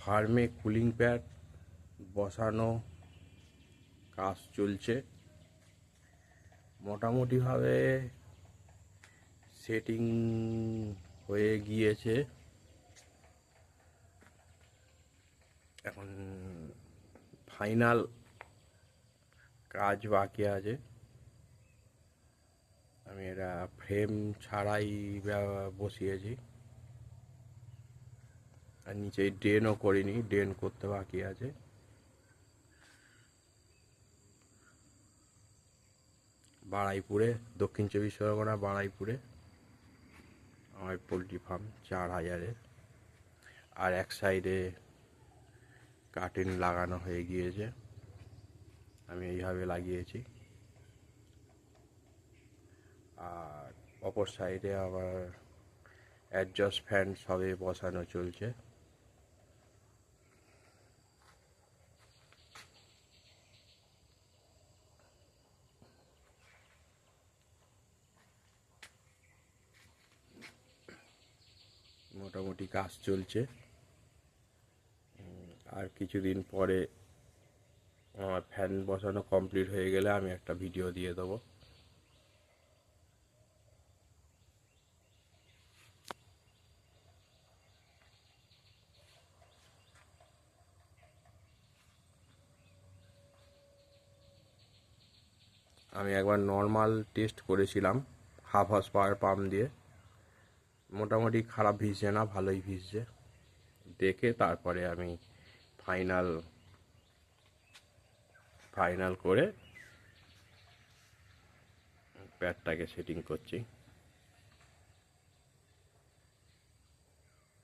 ফার্মে cooling pad বসানো কাজ চলছে। মোটামুটিভাবে সেটিং হয়ে গিয়েছে, এখন ফাইনাল কাজ বাকি আছে। আমি এটা ফ্রেম ছাড়াই বসিয়েছি, আর নিচে ড্রেনও করিনি, ড্রেন করতে বাকি আছে। বাড়াইপুরে, দক্ষিণ 24 পরগনা বাড়াইপুরে আমার পোলট্রি ফার্ম 4000-এর। আর এক সাইডে কার্টেন লাগানো হয়ে গিয়েছে, আমি এইভাবে লাগিয়েছি। আর অপর সাইডে আবার অ্যাডজাস্ট ফ্যান সবে বসানো চলছে। মোটামুটি কাজ চলছে, আর কিছুদিন পরে আমার ফ্যান বসানো কমপ্লিট হয়ে গেলে আমি একটা ভিডিও দিয়ে দেবো। আমি একবার নর্মাল টেস্ট করেছিলাম হাফ হর্স পাওয়ার পাম্প দিয়ে, মোটামুটি খারাপ ভিজছে না, ভালোই ভিজছে। দেখে তারপরে আমি ফাইনাল করে প্যাডটাকে সেটিং করছি।